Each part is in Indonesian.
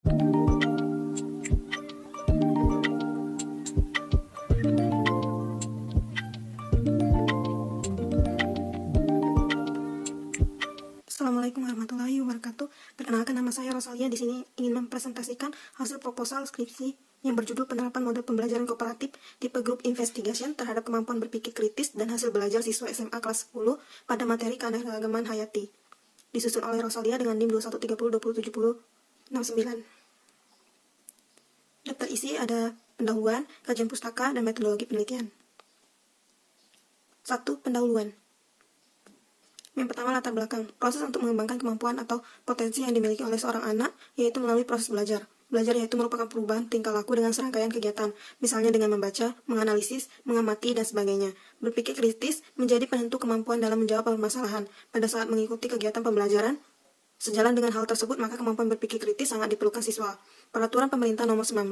Assalamualaikum warahmatullahi wabarakatuh. Perkenalkan, nama saya Rosalia. Di sini ingin mempresentasikan hasil proposal skripsi yang berjudul penerapan model pembelajaran kooperatif tipe Group Investigation terhadap kemampuan berpikir kritis dan hasil belajar siswa SMA kelas 10 pada materi keanekaragaman hayati. Disusun oleh Rosalia dengan NIM 2130207069. Daftar isi ada pendahuluan, kajian pustaka, dan metodologi penelitian. 1. Pendahuluan. Yang pertama, latar belakang. Proses untuk mengembangkan kemampuan atau potensi yang dimiliki oleh seorang anak, yaitu melalui proses belajar. Belajar yaitu merupakan perubahan tingkah laku dengan serangkaian kegiatan, misalnya dengan membaca, menganalisis, mengamati, dan sebagainya. Berpikir kritis menjadi penentu kemampuan dalam menjawab permasalahan. Pada saat mengikuti kegiatan pembelajaran, sejalan dengan hal tersebut, maka kemampuan berpikir kritis sangat diperlukan siswa. Peraturan Pemerintah Nomor 19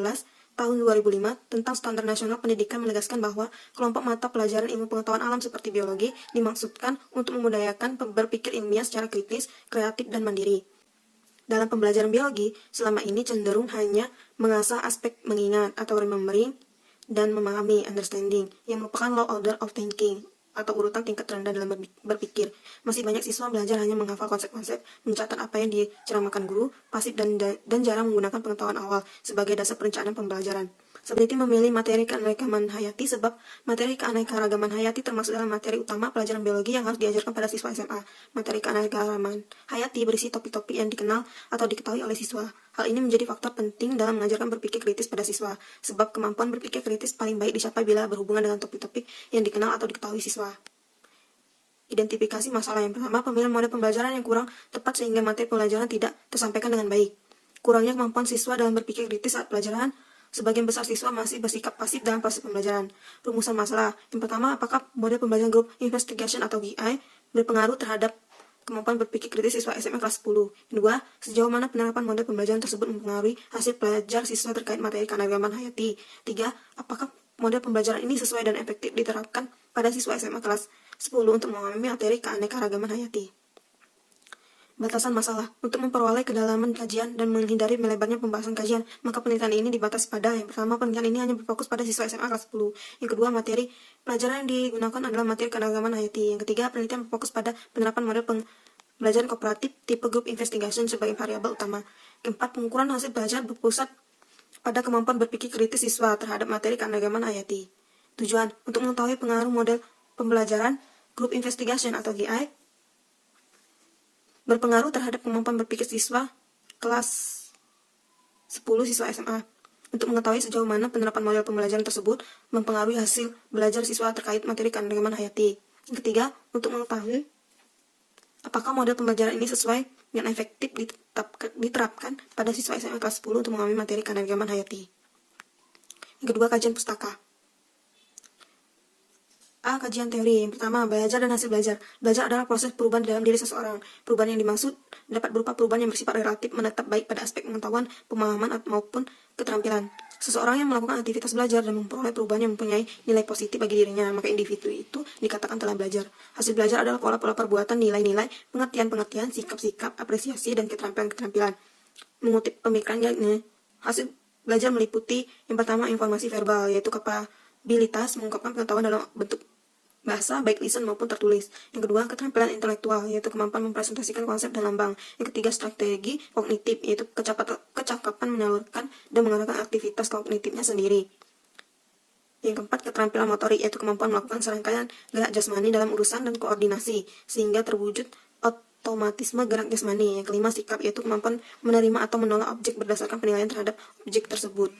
Tahun 2005 tentang Standar Nasional Pendidikan menegaskan bahwa kelompok mata pelajaran ilmu pengetahuan alam seperti biologi dimaksudkan untuk memudayakan berpikir ilmiah secara kritis, kreatif, dan mandiri. Dalam pembelajaran biologi, selama ini cenderung hanya mengasah aspek mengingat atau remembering dan memahami understanding, yang merupakan low order of thinking atau urutan tingkat rendah dalam berpikir. Masih banyak siswa belajar hanya menghafal konsep-konsep, mencatat apa yang diceramahkan guru, pasif dan jarang menggunakan pengetahuan awal sebagai dasar perencanaan pembelajaran. Seperti memilih materi keanekaragaman hayati, sebab materi keanekaragaman hayati termasuk dalam materi utama pelajaran biologi yang harus diajarkan pada siswa SMA. Materi keanekaragaman hayati berisi topik-topik yang dikenal atau diketahui oleh siswa. Hal ini menjadi faktor penting dalam mengajarkan berpikir kritis pada siswa, sebab kemampuan berpikir kritis paling baik dicapai bila berhubungan dengan topik-topik yang dikenal atau diketahui siswa. Identifikasi masalah. Yang pertama, pemilihan model pembelajaran yang kurang tepat sehingga materi pembelajaran tidak tersampaikan dengan baik. Kurangnya kemampuan siswa dalam berpikir kritis saat pelajaran. Sebagian besar siswa masih bersikap pasif dalam proses pembelajaran. Rumusan masalah. Yang pertama, apakah model pembelajaran Group Investigation atau GI berpengaruh terhadap kemampuan berpikir kritis siswa SMA kelas 10. Kedua, sejauh mana penerapan model pembelajaran tersebut mempengaruhi hasil belajar siswa terkait materi keanekaragaman hayati. 3. Apakah model pembelajaran ini sesuai dan efektif diterapkan pada siswa SMA kelas 10 untuk memahami materi keanekaragaman hayati. Batasan masalah. Untuk memperoleh kedalaman kajian dan menghindari melebarnya pembahasan kajian, maka penelitian ini dibatasi pada: yang pertama, penelitian ini hanya berfokus pada siswa SMA kelas 10. Yang kedua, materi pelajaran yang digunakan adalah materi keanekaragaman hayati. Yang ketiga, penelitian berfokus pada penerapan model pembelajaran kooperatif tipe Group Investigation sebagai variabel utama. Keempat, pengukuran hasil belajar berpusat pada kemampuan berpikir kritis siswa terhadap materi keanekaragaman hayati. Tujuan, untuk mengetahui pengaruh model pembelajaran Group Investigation atau GI berpengaruh terhadap kemampuan berpikir siswa kelas 10 siswa SMA. Untuk mengetahui sejauh mana penerapan model pembelajaran tersebut mempengaruhi hasil belajar siswa terkait materi keanekaragaman hayati. Yang ketiga, untuk mengetahui apakah model pembelajaran ini sesuai dan efektif diterapkan pada siswa SMA kelas 10 untuk memahami materi keanekaragaman hayati. Yang kedua, kajian pustaka. A. Kajian teori. Yang pertama, belajar dan hasil belajar. Belajar adalah proses perubahan dalam diri seseorang. Perubahan yang dimaksud dapat berupa perubahan yang bersifat relatif, menetap baik pada aspek pengetahuan, pemahaman, maupun keterampilan. Seseorang yang melakukan aktivitas belajar dan memperoleh perubahan yang mempunyai nilai positif bagi dirinya, maka individu itu dikatakan telah belajar. Hasil belajar adalah pola-pola perbuatan, nilai-nilai, pengertian-pengertian, sikap-sikap, apresiasi, dan keterampilan-keterampilan. Mengutip pemikirannya, hasil belajar meliputi yang pertama, informasi verbal, yaitu kapabilitas mengungkapkan pengetahuan dalam bentuk bahasa, baik lisan maupun tertulis. Yang kedua, keterampilan intelektual, yaitu kemampuan mempresentasikan konsep dan lambang. Yang ketiga, strategi kognitif, yaitu kecakapan menyalurkan dan mengarahkan aktivitas kognitifnya sendiri. Yang keempat, keterampilan motorik, yaitu kemampuan melakukan serangkaian gerak jasmani dalam urusan dan koordinasi, sehingga terwujud otomatisme gerak jasmani. Yang kelima, sikap, yaitu kemampuan menerima atau menolak objek berdasarkan penilaian terhadap objek tersebut.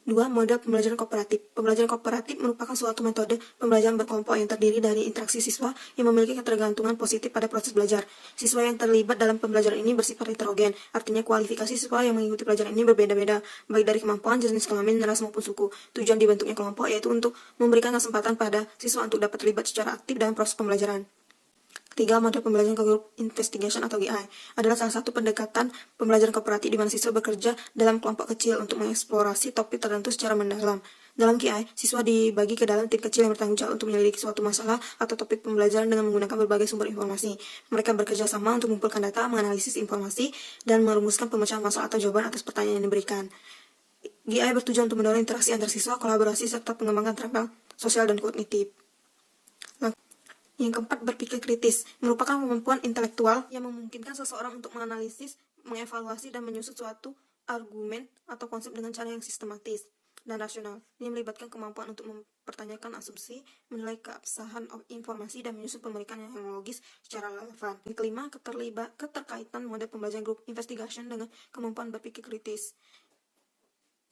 2. Model pembelajaran kooperatif. Pembelajaran kooperatif merupakan suatu metode pembelajaran berkelompok yang terdiri dari interaksi siswa yang memiliki ketergantungan positif pada proses belajar. Siswa yang terlibat dalam pembelajaran ini bersifat heterogen, artinya kualifikasi siswa yang mengikuti pelajaran ini berbeda-beda, baik dari kemampuan, jenis kelamin, ras maupun suku. Tujuan dibentuknya kelompok yaitu untuk memberikan kesempatan pada siswa untuk dapat terlibat secara aktif dalam proses pembelajaran. Ketiga, model pembelajaran Group Investigation atau GI adalah salah satu pendekatan pembelajaran kooperatif di mana siswa bekerja dalam kelompok kecil untuk mengeksplorasi topik tertentu secara mendalam. Dalam KI, siswa dibagi ke dalam tim kecil yang bertanggung jawab untuk menyelidiki suatu masalah atau topik pembelajaran dengan menggunakan berbagai sumber informasi. Mereka bekerja sama untuk mengumpulkan data, menganalisis informasi, dan merumuskan pemecahan masalah atau jawaban atas pertanyaan yang diberikan. GI bertujuan untuk mendorong interaksi antar siswa, kolaborasi, serta pengembangan keterampilan sosial dan kognitif. Yang keempat, berpikir kritis merupakan kemampuan intelektual yang memungkinkan seseorang untuk menganalisis, mengevaluasi, dan menyusun suatu argumen atau konsep dengan cara yang sistematis dan rasional. Ini melibatkan kemampuan untuk mempertanyakan asumsi, menilai keabsahan informasi, dan menyusun pemeriksaan yang logis secara relevan. Yang kelima, keterkaitan model pembelajaran group investigation dengan kemampuan berpikir kritis.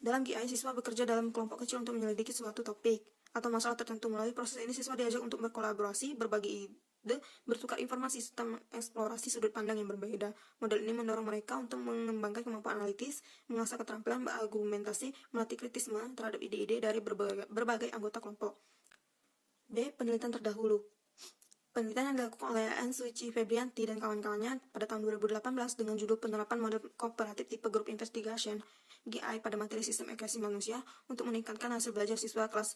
Dalam GI, siswa bekerja dalam kelompok kecil untuk menyelidiki suatu topik atau masalah tertentu. Melalui proses ini, siswa diajak untuk berkolaborasi, berbagi ide, bertukar informasi, serta mengeksplorasi sudut pandang yang berbeda. Model ini mendorong mereka untuk mengembangkan kemampuan analitis, mengasah keterampilan berargumentasi, melatih kritisme terhadap ide-ide dari berbagai anggota kelompok. B. Penelitian terdahulu. Penelitian yang dilakukan oleh Anne Suci Febrianti dan kawan-kawannya pada tahun 2018 dengan judul Penerapan Model Kooperatif Tipe Group Investigation GI pada materi Sistem Ekspresi Manusia untuk meningkatkan hasil belajar siswa kelas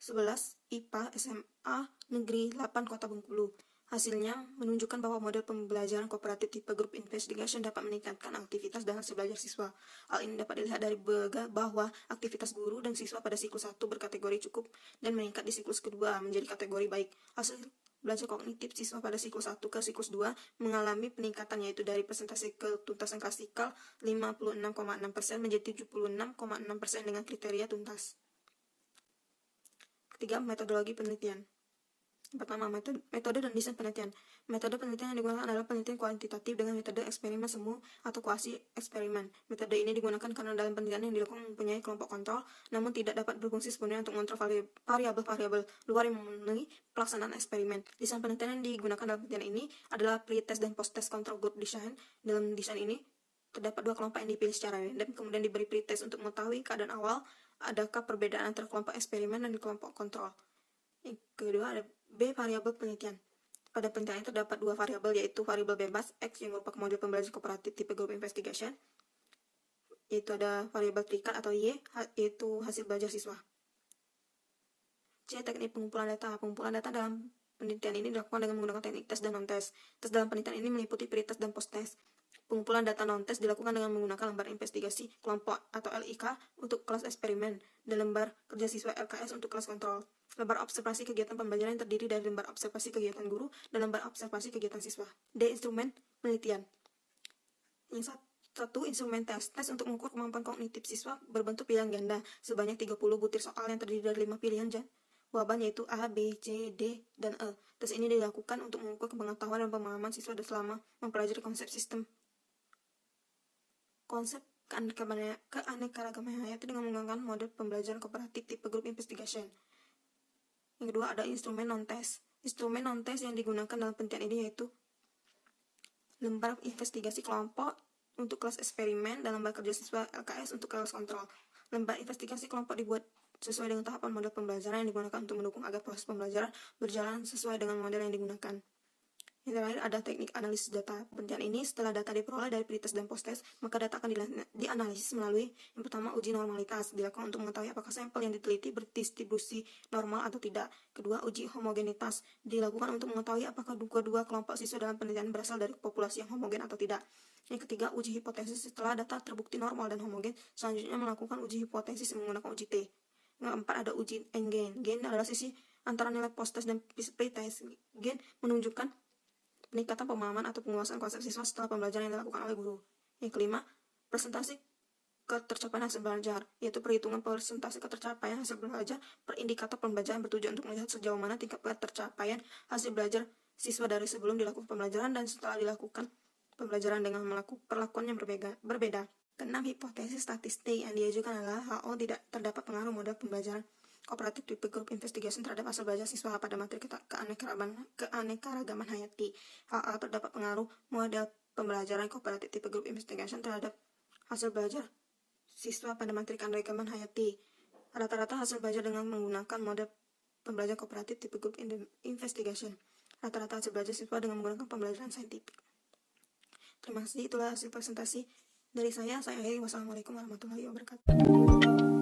11 IPA SMA Negeri 8 Kota Bengkulu. Hasilnya menunjukkan bahwa model pembelajaran kooperatif tipe Group Investigation dapat meningkatkan aktivitas dan hasil belajar siswa. Hal ini dapat dilihat dari bahwa aktivitas guru dan siswa pada siklus 1 berkategori cukup dan meningkat di siklus kedua menjadi kategori baik. Hasil belajar kognitif siswa pada siklus 1 ke siklus 2 mengalami peningkatan, yaitu dari persentase ketuntasan klasikal 56,6% menjadi 76,6% dengan kriteria tuntas. Ketiga, metodologi penelitian. Pertama, metode dan desain penelitian. Metode penelitian yang digunakan adalah penelitian kuantitatif dengan metode eksperimen semu atau kuasi eksperimen. Metode ini digunakan karena dalam penelitian yang dilakukan mempunyai kelompok kontrol, namun tidak dapat berfungsi sepenuhnya untuk mengontrol variabel-variabel luar yang memenuhi pelaksanaan eksperimen. Desain penelitian yang digunakan dalam penelitian ini adalah pre-test dan post-test control group design. Dalam desain ini terdapat dua kelompok yang dipilih secara random, kemudian diberi pre-test untuk mengetahui keadaan awal, adakah perbedaan antara kelompok eksperimen dan kelompok kontrol. Yang kedua ada B. Variabel penelitian. Pada penelitian itu terdapat dua variabel, yaitu variabel bebas X yang merupakan model pembelajaran kooperatif tipe Group Investigation, yaitu ada variabel terikat atau Y, yaitu hasil belajar siswa. C. Teknik pengumpulan data. Pengumpulan data dalam penelitian ini dilakukan dengan menggunakan teknik tes dan non-tes. Tes dalam penelitian ini meliputi pre-test dan post-test. Pengumpulan data non-tes dilakukan dengan menggunakan lembar investigasi kelompok atau LIK untuk kelas eksperimen dan lembar kerja siswa LKS untuk kelas kontrol. Lembar observasi kegiatan pembelajaran yang terdiri dari lembar observasi kegiatan guru dan lembar observasi kegiatan siswa. D. Instrumen penelitian. Yang satu, instrumen tes. Tes untuk mengukur kemampuan kognitif siswa berbentuk pilihan ganda sebanyak 30 butir soal yang terdiri dari 5 pilihan jawaban, yaitu A, B, C, D, dan E. Tes ini dilakukan untuk mengukur pengetahuan dan pemahaman siswa selama mempelajari konsep keanekaragaman hayati dengan menggunakan model pembelajaran kooperatif tipe Group Investigation. Yang kedua ada instrumen non-tes. Instrumen non-tes yang digunakan dalam penelitian ini yaitu lembar investigasi kelompok untuk kelas eksperimen dan lembar kerja siswa LKS untuk kelas kontrol. Lembar investigasi kelompok dibuat sesuai dengan tahapan model pembelajaran yang digunakan untuk mendukung agar proses pembelajaran berjalan sesuai dengan model yang digunakan. Yang terakhir ada teknik analisis data. Penelitian ini setelah data diperoleh dari pre-test dan post-test, maka data akan dianalisis melalui yang pertama uji normalitas, dilakukan untuk mengetahui apakah sampel yang diteliti berdistribusi normal atau tidak. Kedua, uji homogenitas, dilakukan untuk mengetahui apakah kedua kelompok siswa dalam penelitian berasal dari populasi yang homogen atau tidak. Yang ketiga, uji hipotesis, setelah data terbukti normal dan homogen, selanjutnya melakukan uji hipotesis menggunakan uji T. Yang keempat ada uji N-gain. Gain adalah sisi antara nilai post-test dan pre-test. Gain menunjukkan peningkatan pemahaman atau penguasaan konsep siswa setelah pembelajaran yang dilakukan oleh guru. Yang kelima, presentasi ketercapaian hasil belajar, yaitu perhitungan persentase ketercapaian hasil belajar per indikator pembelajaran bertujuan untuk melihat sejauh mana tingkat ketercapaian hasil belajar siswa dari sebelum dilakukan pembelajaran dan setelah dilakukan pembelajaran dengan melakukan perlakuan yang berbeda. Keenam, hipotesis statistik yang diajukan adalah HO tidak terdapat pengaruh model pembelajaran kooperatif tipe Group Investigation terhadap hasil belajar siswa pada materi keanekaragaman hayati. HA terdapat pengaruh model pembelajaran kooperatif tipe Group Investigation terhadap hasil belajar siswa pada materi keanekaragaman hayati. Rata-rata hasil belajar dengan menggunakan model pembelajaran kooperatif tipe Group Investigation. Rata-rata hasil belajar siswa dengan menggunakan pembelajaran saintifik. Terima kasih, itulah hasil presentasi dari saya. Saya akhiri. Wassalamualaikum warahmatullahi wabarakatuh.